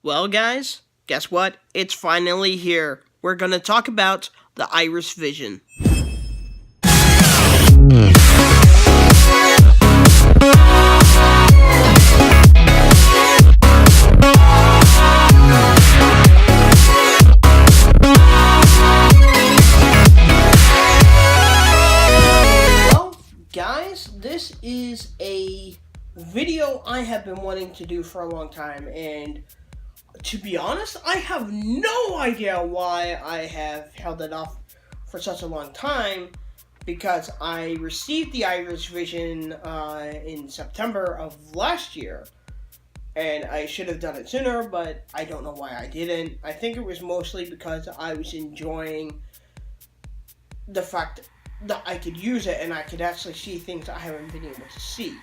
Well, guys, guess what? It's finally here. We're gonna talk about the Iris Vision. Well, guys, this is a video I have been wanting to do for a long time, and to be honest, I have no idea why I have held it off for such a long time, because I received the Iris Vision in September of last year, and I should have done it sooner, but I don't know why I didn't. I think it was mostly because I was enjoying the fact that I could use it and I could actually see things I haven't been able to see.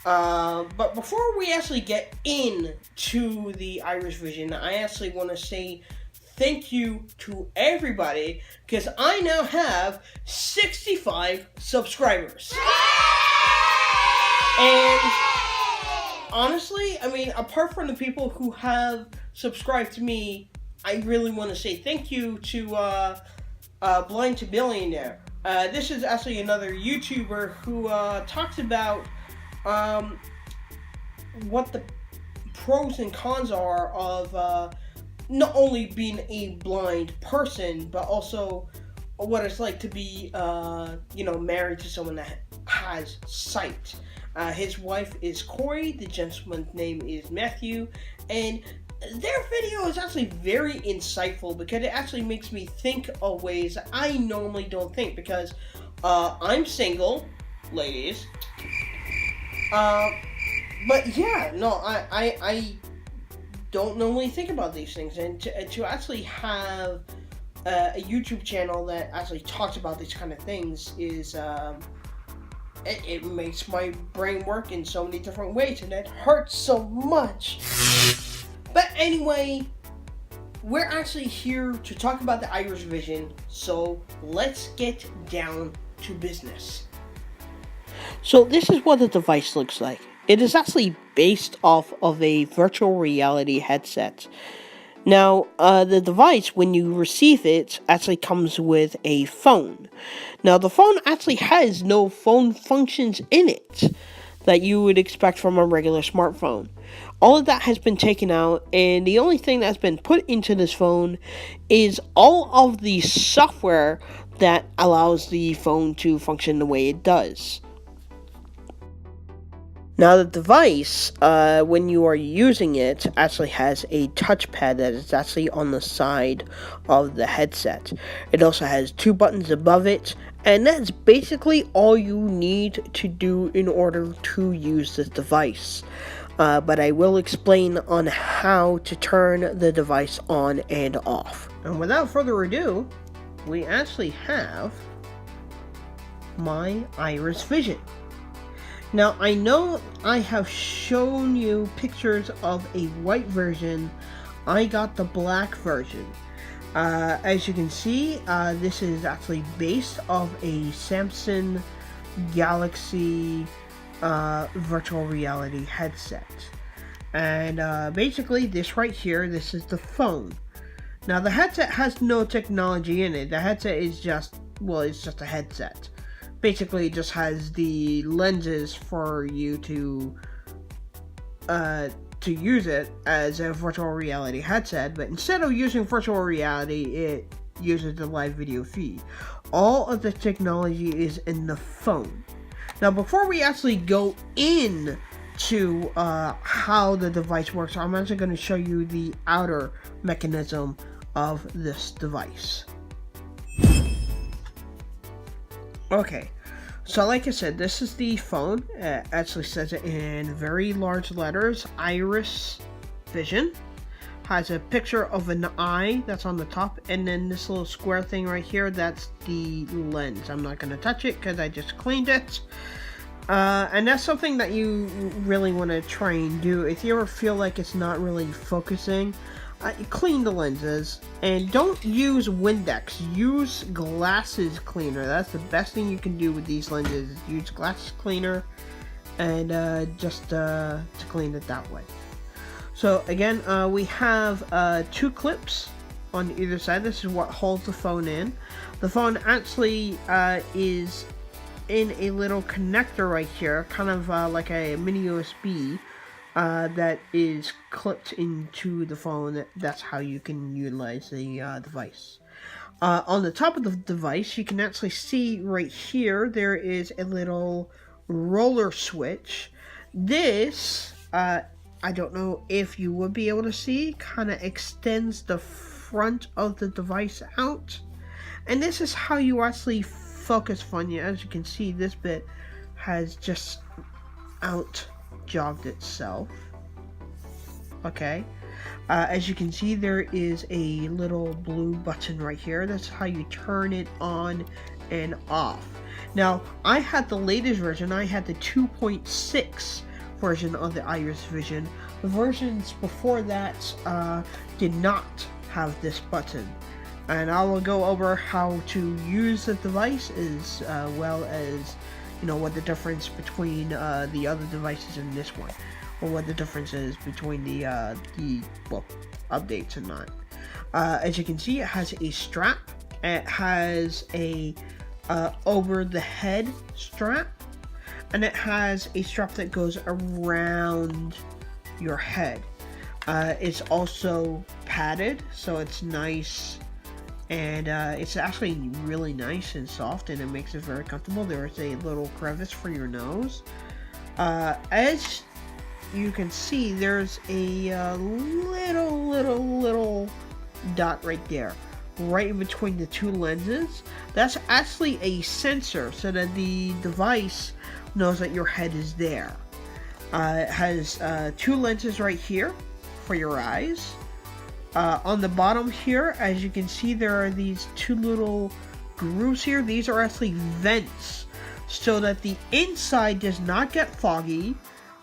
But before we actually get into the Iris Vision, I actually want to say thank you to everybody, because I now have 65 subscribers. And honestly, I mean, apart from the people who have subscribed to me, I really want to say thank you to Blind to Billionaire. This is actually another YouTuber who talks about what the pros and cons are of not only being a blind person, but also what it's like to be, married to someone that has sight. His wife is Corey, the gentleman's name is Matthew, and their video is actually very insightful because it actually makes me think of ways I normally don't think, because I'm single, ladies. But yeah, no, I don't normally think about these things, and to actually have a YouTube channel that actually talks about these kind of things is, it makes my brain work in so many different ways, and it hurts so much. But anyway, we're actually here to talk about the Iris Vision, so let's get down to business. So this is what the device looks like. It is actually based off of a virtual reality headset. Now, the device, when you receive it, actually comes with a phone. Now, the phone actually has no phone functions in it that you would expect from a regular smartphone. All of that has been taken out, and the only thing that's been put into this phone is all of the software that allows the phone to function the way it does. Now, the device, when you are using it, actually has a touchpad that is actually on the side of the headset. It also has 2 buttons above it, and that's basically all you need to do in order to use this device. But I will explain on how to turn the device on and off. And without further ado, we actually have my Iris Vision. Now, I know I have shown you pictures of a white version. I got the black version. As you can see, this is actually based off a Samsung Galaxy virtual reality headset. And basically, this right here, this is the phone. Now, the headset has no technology in it. The headset is it's just a headset. Basically, it just has the lenses for you to use it as a virtual reality headset, but instead of using virtual reality, it uses the live video feed. All of the technology is in the phone. Now, before we actually go in to how the device works, I'm actually going to show you the outer mechanism of this device. Okay, so like I said, this is the phone. It actually says it in very large letters, Iris Vision. Has a picture of an eye that's on the top, and then this little square thing right here, that's the lens. I'm not going to touch it because I just cleaned it. And that's something that you really want to try and do. If you ever feel like it's not really focusing, clean the lenses, and don't use Windex. Use glasses cleaner. That's the best thing you can do with these lenses. Use glasses cleaner, and just to clean it that way. So again, we have 2 clips on either side. This is what holds the phone in. The phone actually is in a little connector right here, kind of like a mini USB that is clipped into the phone. That's how you can utilize the device. On the top of the device, you can actually see right here, there is a little roller switch. This, I don't know if you would be able to see, kind of extends the front of the device out. And this is how you actually focus phone. As you can see, this bit has just out jogged itself. Okay. As you can see, there is a little blue button right here. That's how you turn it on and off. Now, I had the latest version. I had the 2.6 version of the Iris Vision. The versions before that did not have this button. And I will go over how to use the device as well as, what the difference between the other devices and this one. Or what the difference is between the updates and not. As you can see, it has a strap. It has a over the head strap, and it has a strap that goes around your head. It's also padded, so it's nice, and it's actually really nice and soft, and it makes it very comfortable. There is a little crevice for your nose. As you can see, there's a little dot right there, right in between the 2 lenses. That's actually a sensor so that the device knows that your head is there. It has 2 lenses right here for your eyes. On the bottom here, as you can see, there are these 2 little grooves here. These are actually vents so that the inside does not get foggy.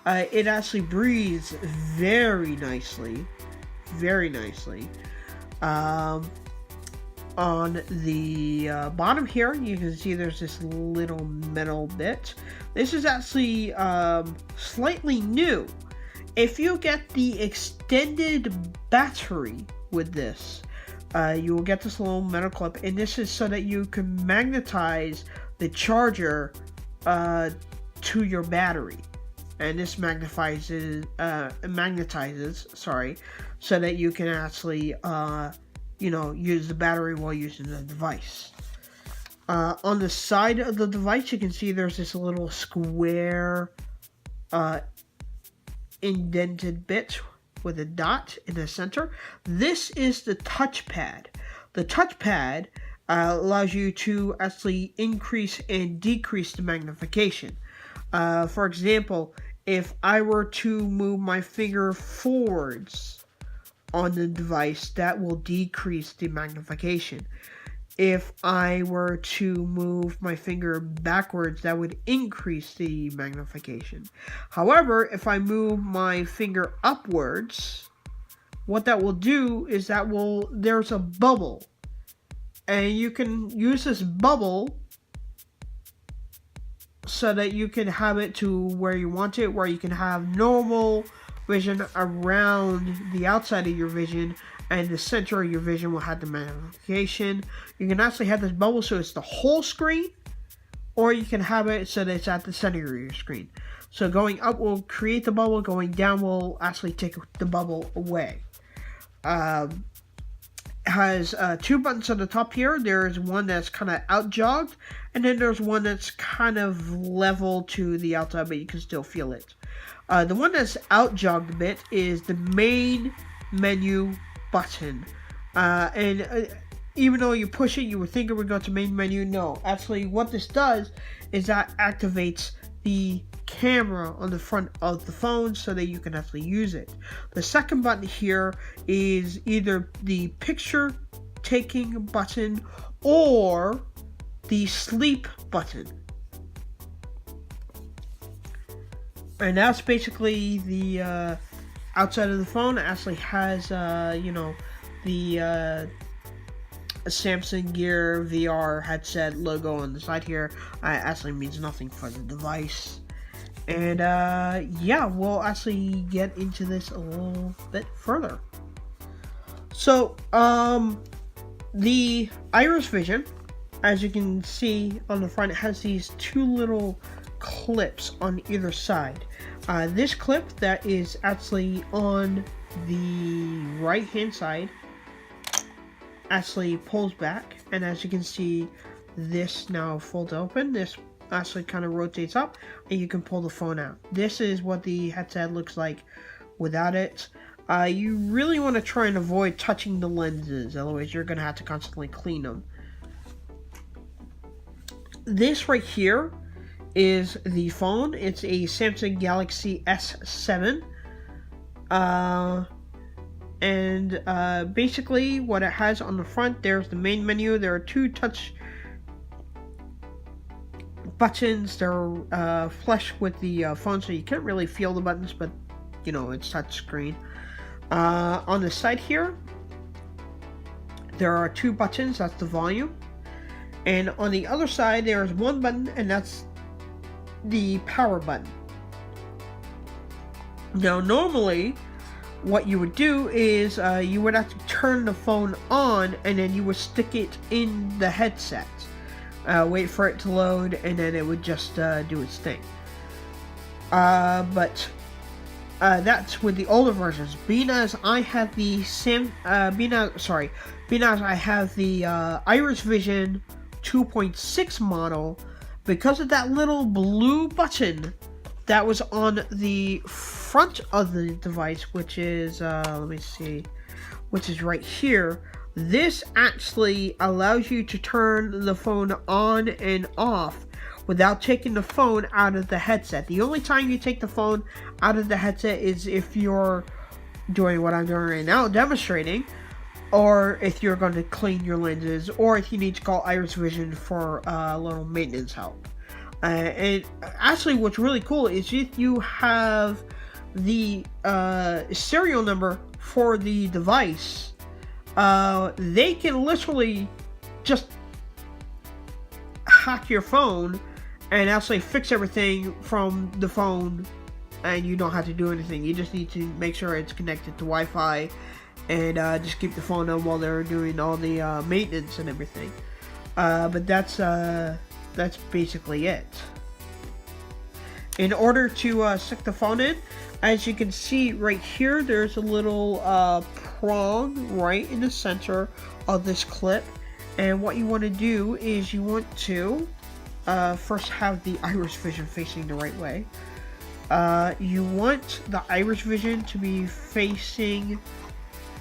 It actually breathes very nicely. On the bottom here, you can see there's this little metal bit. This is actually slightly new. If you get the extended battery with this, you will get this little metal clip, and this is so that you can magnetize the charger to your battery. And this magnetizes, so that you can actually, use the battery while using the device. On the side of the device, you can see there's this little square, indented bit with a dot in the center. This is the touchpad. The touchpad allows you to actually increase and decrease the magnification. For example, if I were to move my finger forwards on the device, that will decrease the magnification. If I were to move my finger backwards, that would increase the magnification. However, if I move my finger upwards, what that will do is there's a bubble. And you can use this bubble so that you can have it to where you want it, where you can have normal vision around the outside of your vision, and the center of your vision will have the magnification. You can actually have this bubble so it's the whole screen, or you can have it so that it's at the center of your screen. So going up will create the bubble, going down will actually take the bubble away. Has 2 buttons on the top here. There's one that's kind of out jogged, and then there's one that's kind of level to the outside, but you can still feel it. The one that's out jogged a bit is the main menu button, and even though you push it, you would think it would go to main menu. No, actually what this does is that activates the camera on the front of the phone so that you can actually use it. The second button here is either the picture taking button or the sleep button. And that's basically the outside of the phone. It actually has, the Samsung Gear VR headset logo on the side here. Actually means nothing for the device. And yeah, we'll actually get into this a little bit further. So the Iris Vision, as you can see on the front, it has these two little clips on either side. This clip that is actually on the right hand side actually pulls back, and as you can see, this now folds open. This actually kind of rotates up, and you can pull the phone out. This is what the headset looks like without it. You really want to try and avoid touching the lenses, otherwise you're going to have to constantly clean them. This right here is the phone. It's a Samsung Galaxy S7. And basically what it has on the front, there's the main menu. There are two touch buttons. They're flush with the phone, so you can't really feel the buttons, but you know, it's touch screen. On the side here, there are two buttons. That's the volume. And on the other side, there's one button, and that's the power button. Now, normally, what you would do is you would have to turn the phone on, and then you would stick it in the headset. Wait for it to load, and then it would just do its thing. But that's with the older versions. Being as I have the I have the Iris Vision 2.6 model, because of that little blue button that was on the front of the device, which is let me see, which is right here. This actually allows you to turn the phone on and off without taking the phone out of the headset. The only time you take the phone out of the headset is if you're doing what I'm doing right now, demonstrating, or if you're going to clean your lenses, or if you need to call Iris Vision for a little maintenance help. And actually, what's really cool is if you have the serial number for the device, they can literally just hack your phone and actually fix everything from the phone, and you don't have to do anything. You just need to make sure it's connected to Wi-Fi, and just keep the phone on while they're doing all the maintenance and everything. But that's basically it. In order to stick the phone in, as you can see right here, there's a little prong right in the center of this clip. And what you want to do is you want to first have the Iris Vision facing the right way. You want the Iris Vision to be facing,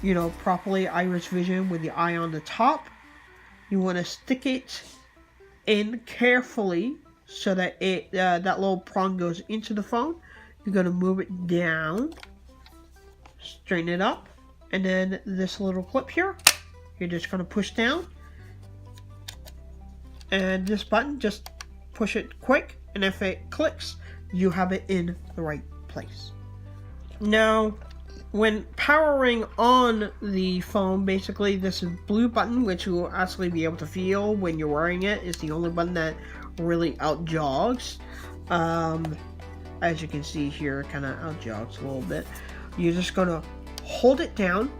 you know, properly Iris Vision with the eye on the top. You want to stick it in carefully so that it that little prong goes into the phone. You're going to move it down, straighten it up, and then this little clip here, you're just going to push down. And this button, just push it quick, and if it clicks, you have it in the right place. Now, when powering on the phone, basically this blue button, which you will actually be able to feel when you're wearing it, is the only button that really outjogs. As you can see here, it kind of outjogs a little bit. You're just going to hold it down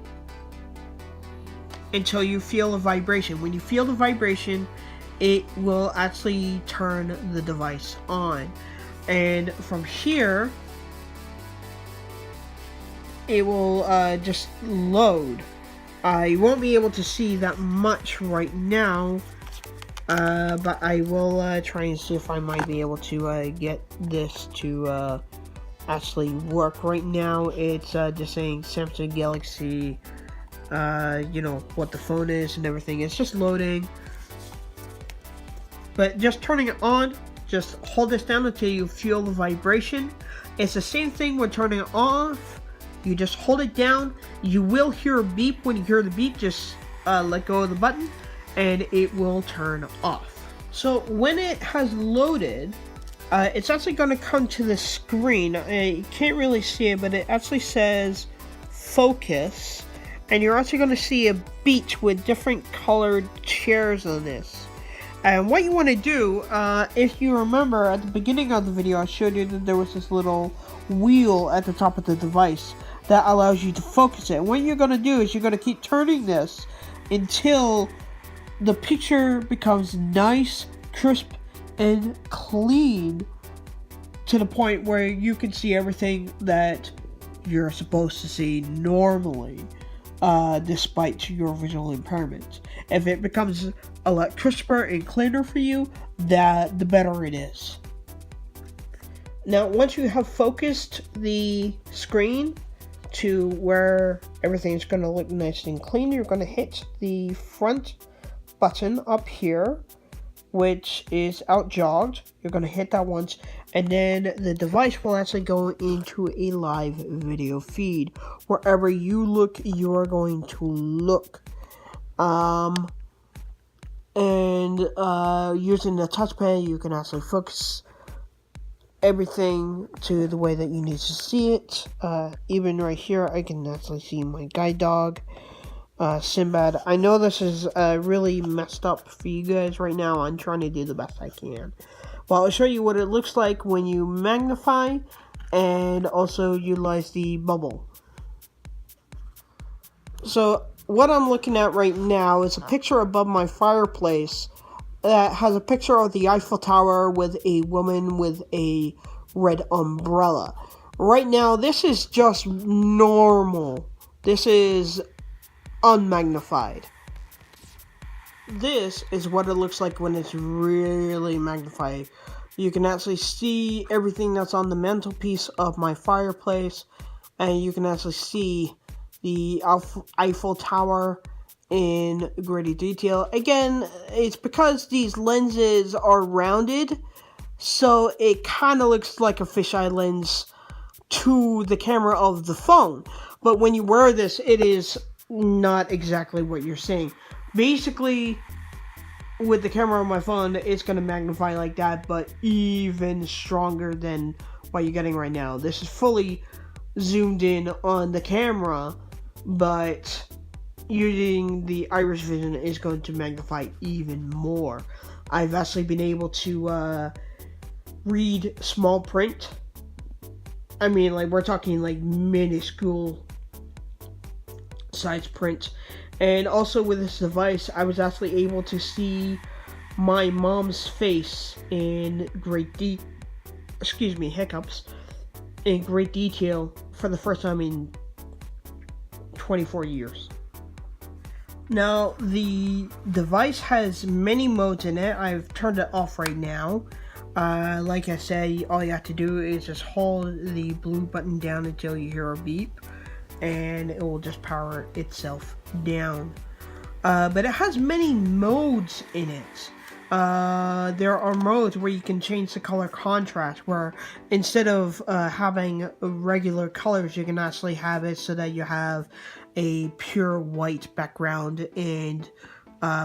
until you feel a vibration. When you feel the vibration, it will actually turn the device on. And from here, it will just load. You won't be able to see that much right now, but I will try and see if I might be able to get this to actually work. Right now, it's just saying Samsung Galaxy, you know, what the phone is and everything. It's just loading. But just turning it on, just hold this down until you feel the vibration. It's the same thing when turning it off. You just hold it down. You will hear a beep. When you hear the beep, just let go of the button and it will turn off. So when it has loaded, it's actually going to come to the screen. You can't really see it, but it actually says focus. And you're actually going to see a beach with different colored chairs on this. And what you want to do, if you remember at the beginning of the video, I showed you that there was this little wheel at the top of the device that allows you to focus it. And what you're going to do is you're going to keep turning this until the picture becomes nice, crisp, and clean to the point where you can see everything that you're supposed to see normally, despite your visual impairment. If it becomes a lot crisper and cleaner for you, the better it is. Now, once you have focused the screen to where everything's going to look nice and clean, you're going to hit the front button up here, which is out jogged. You're going to hit that once, and then the device will actually go into a live video feed. Wherever you look, you're going to look. Using the touchpad, you can actually focus everything to the way that you need to see it. Even right here, I can actually see my guide dog, Sinbad. I know this is really messed up for you guys right now. I'm trying to do the best I can. Well, I'll show you what it looks like when you magnify and also utilize the bubble. So what I'm looking at right now is a picture above my fireplace that has a picture of the Eiffel Tower with a woman with a red umbrella. Right now, this is just normal. This is unmagnified. This is what it looks like when it's really magnified. You can actually see everything that's on the mantelpiece of my fireplace, and you can actually see the Eiffel Tower in greater detail. Again, it's because these lenses are rounded, so it kind of looks like a fisheye lens to the camera of the phone. But when you wear this, it is not exactly what you're seeing. Basically, with the camera on my phone, it's going to magnify like that, but even stronger than what you're getting right now. This is fully zoomed in on the camera, but using the iris vision is going to magnify even more. I've actually been able to read small print. I mean, like, we're talking like minuscule size print. And also with this device, I was actually able to see my mom's face in hiccups, in great detail for the first time in 24 years. Now, the device has many modes in it. I've turned it off right now. Like I said, all you have to do is just hold the blue button down until you hear a beep, and it will just power itself down. But it has many modes in it. There are modes where you can change the color contrast, where instead of having regular colors, you can actually have it so that you have a pure white background and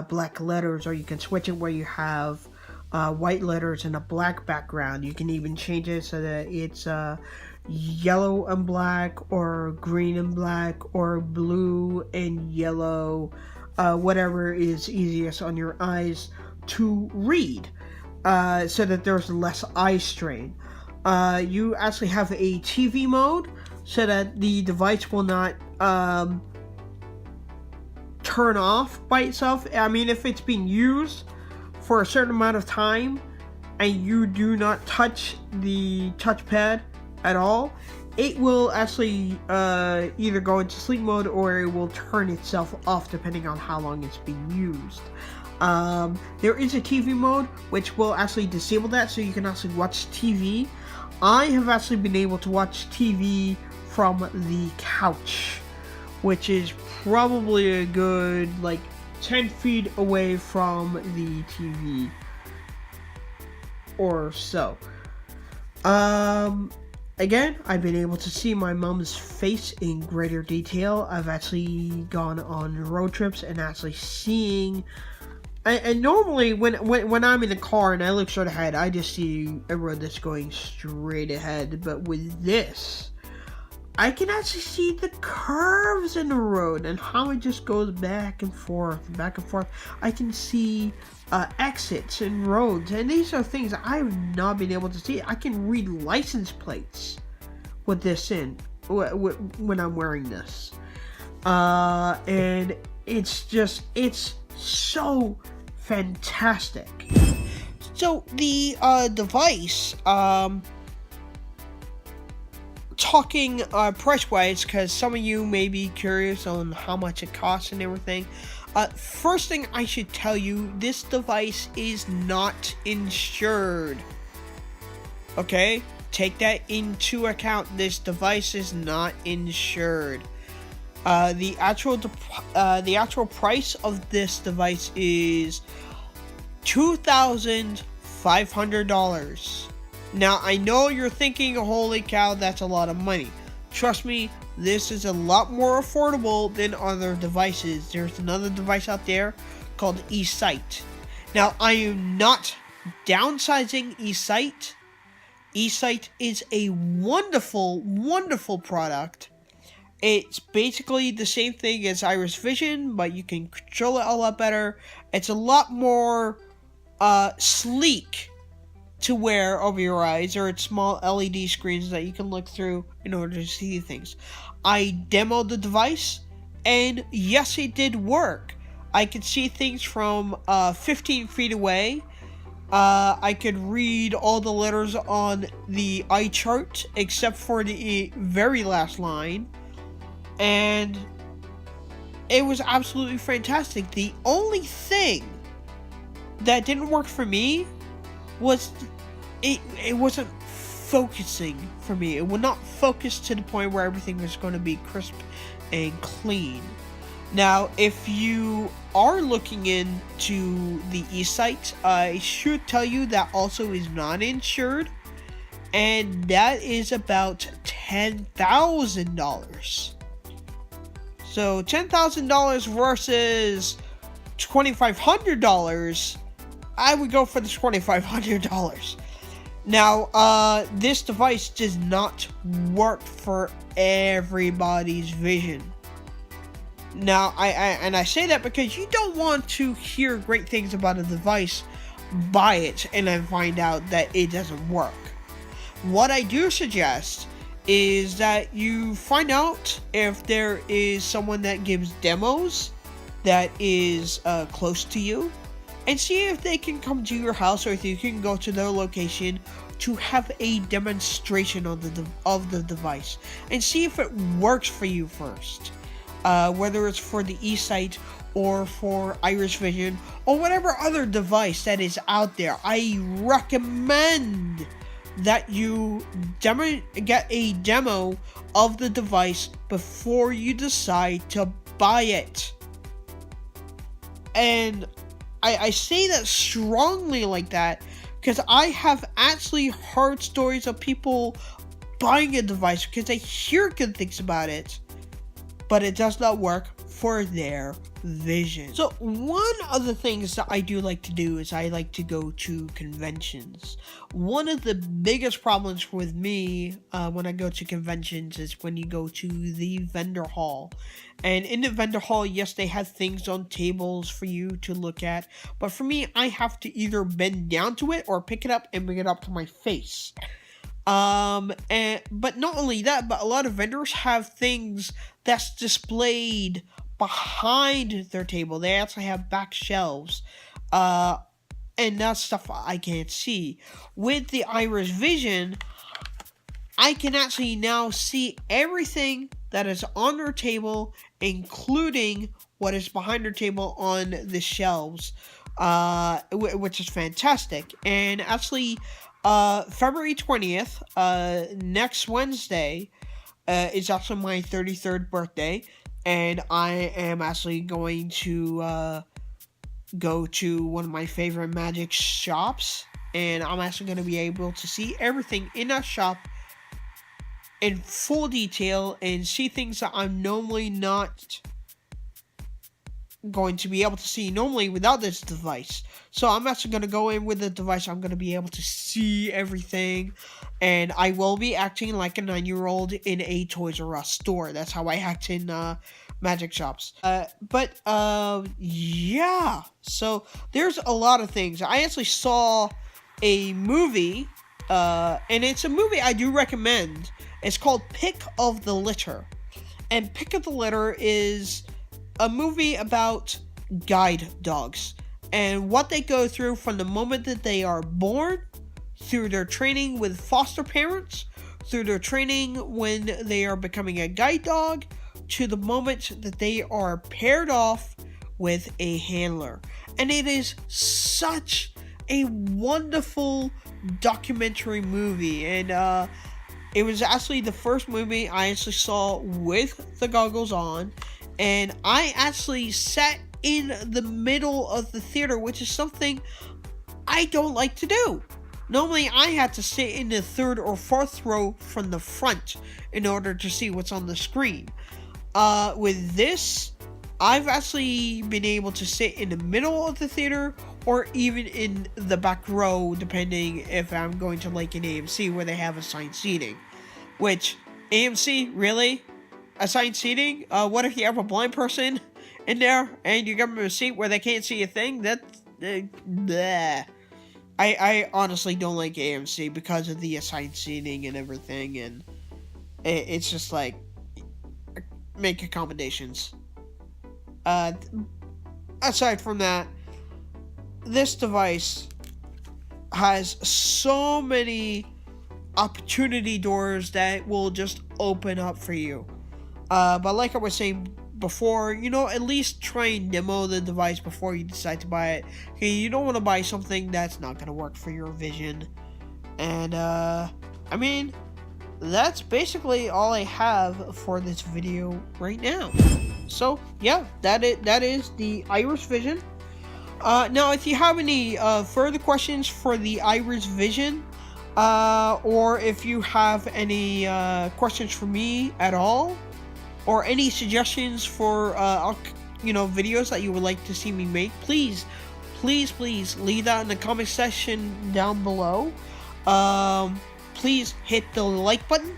black letters, or you can switch it where you have white letters and a black background. You can even change it so that it's yellow and black, or green and black, or blue and yellow, whatever is easiest on your eyes to read, so that there's less eye strain. You actually have a TV mode so that the device will not turn off by itself. I mean, if it's being used for a certain amount of time and you do not touch the touchpad at all, it will actually either go into sleep mode or it will turn itself off depending on how long it's being used. There is a TV mode which will actually disable that, so you can actually watch TV. I have actually been able to watch TV from the couch, which is probably a good like 10 feet away from the TV or so. Again, I've been able to see my mom's face in greater detail. I've actually gone on road trips and actually seeing. And normally, when I'm in the car and I look straight ahead, I just see a road that's going straight ahead. But with this, I can actually see the curves in the road and how it just goes back and forth, back and forth. I can see exits and roads, and these are things I have not been able to see. I can read license plates with this in when I'm wearing this, and it's so fantastic. So the device, talking price wise, because some of you may be curious on how much it costs and everything. First thing I should tell you, this device is not insured. Okay, take that into account. This device is not insured. The actual price of this device is $2,500. Now, I know you're thinking, holy cow, that's a lot of money. Trust me, this is a lot more affordable than other devices. There's another device out there called eSight. Now, I am not downsizing eSight. eSight is a wonderful, wonderful product. It's basically the same thing as Iris Vision, but you can control it a lot better. It's a lot more sleek to wear over your eyes, or it's small LED screens that you can look through in order to see things. I demoed the device, and yes, it did work. I could see things from 15 feet away. I could read all the letters on the eye chart except for the very last line, and it was absolutely fantastic. The only thing that didn't work for me was it wasn't focusing for me. It would not focus to the point where everything was going to be crisp and clean. Now, if you are looking into the eSight, I should tell you that also is not insured, and that is about $10,000. So $10,000 versus $2,500, I would go for the $2,500. Now, this device does not work for everybody's vision. Now, I say that because you don't want to hear great things about a device, buy it, and then find out that it doesn't work. What I do suggest is that you find out if there is someone that gives demos that is close to you, and see if they can come to your house, or if you can go to their location to have a demonstration of the device, and see if it works for you first. Whether it's for the eSight or for Iris Vision or whatever other device that is out there, I recommend that you get a demo of the device before you decide to buy it. And I say that strongly like that because I have actually heard stories of people buying a device because they hear good things about it, but it does not work for their vision. So one of the things that I do like to do is I like to go to conventions. One of the biggest problems with me when I go to conventions is when you go to the vendor hall. And in the vendor hall, yes, they have things on tables for you to look at. But for me, I have to either bend down to it or pick it up and bring it up to my face. But not only that, but a lot of vendors have things that's displayed behind their table. They actually have back shelves, and that's stuff I can't see. With the Iris Vision, I can actually now see everything that is on their table, including what is behind their table on the shelves, which is fantastic. And actually, February 20th, next Wednesday, is actually my 33rd birthday, and I am actually going to go to one of my favorite magic shops, and I'm actually going to be able to see everything in that shop in full detail and see things that I'm normally not going to be able to see normally without this device. So I'm actually going to go in with the device. I'm going to be able to see everything, and I will be acting like a 9-year-old in a Toys R Us store. That's how I act in magic shops. Yeah. So there's a lot of things. I actually saw a movie, and it's a movie I do recommend. It's called Pick of the Litter. And Pick of the Litter is a movie about guide dogs and what they go through from the moment that they are born, through their training with foster parents, through their training when they are becoming a guide dog, to the moment that they are paired off with a handler. And it is such a wonderful documentary movie, and it was actually the first movie I actually saw with the goggles on, and I actually sat in the middle of the theater, which is something I don't like to do. Normally, I had to sit in the third or fourth row from the front in order to see what's on the screen. With this, I've actually been able to sit in the middle of the theater or even in the back row, depending if I'm going to like an AMC where they have assigned seating. Which, AMC, really? Assigned seating? What if you have a blind person in there and you give them a seat where they can't see a thing? That's, bleh. I honestly don't like AMC because of the assigned seating and everything, and it's just like, make accommodations. Aside from that, this device has so many opportunity doors that will just open up for you. But like I was saying before, at least try and demo the device before you decide to buy it. Okay, you don't want to buy something that's not going to work for your vision. And, that's basically all I have for this video right now. So, yeah, that is the Iris Vision. Now, if you have any further questions for the Iris Vision, or if you have any questions for me at all, or any suggestions for videos that you would like to see me make, please leave that in the comment section down below. Please hit the like button,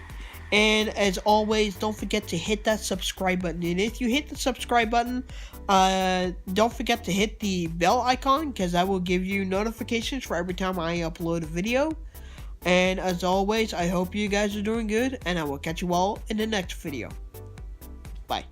and as always, don't forget to hit that subscribe button. And if you hit the subscribe button, don't forget to hit the bell icon, because that will give you notifications for every time I upload a video. And as always, I hope you guys are doing good, and I will catch you all in the next video. Bye.